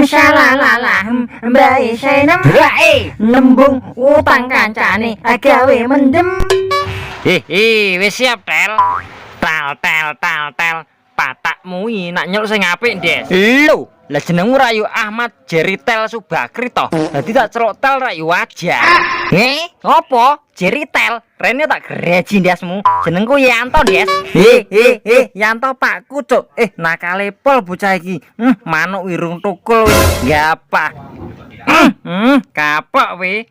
Salalala mbae senem nembung utang kancane gawe mendem. Wis siap tel. Tel. Patakmu iki nak nyul sing apik, Des. Lho, lah jenengmu Rayu Ahmad Jeritel Subakri toh. Dadi tak celuk tel Rayu wajar. Ngopo? Jeritel. Rene tak gereji Desmu. Jenengku Yanto, Des. Yanto pakku, Cuk. Nakale pol bocah iki. Manuk wirung tukul wis gapah. Kapok we.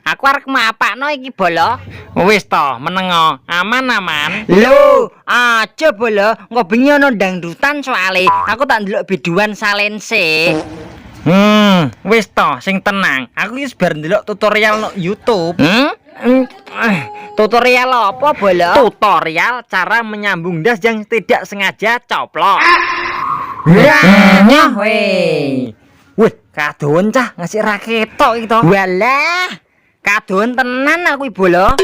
Aku arep mapakno iki bolo. Wis to, menengo, aman-aman. Lho, aja bolo, engko bengi ana dangdutan soale. Aku tak ndelok biduan salense. Wis to, sing tenang. Aku wis bar ndelok tutorial no YouTube. Tutorial apa bolo? Tutorial cara menyambung das yang tidak sengaja coplok. Nyoh we. Wih, kadoan cah ngasih raketok iki to. Walah. Kadoan tenan aku iki bolo.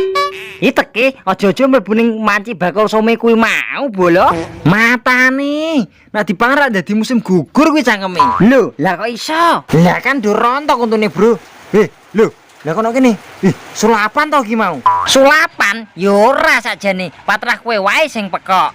Iki teki aja-aja mlebu ning manci bakul some kuwi mau bolo. Matane. Nek dipangan rak dadi musim gugur kuwi cangkeme. Lho, lah kok iso? Lah kan durontok untune, Bro. Lho, lah kono kene. Sulapan to iki mau. Sulapan? Ya ora sakjane. Patrah kowe wae sing pekok.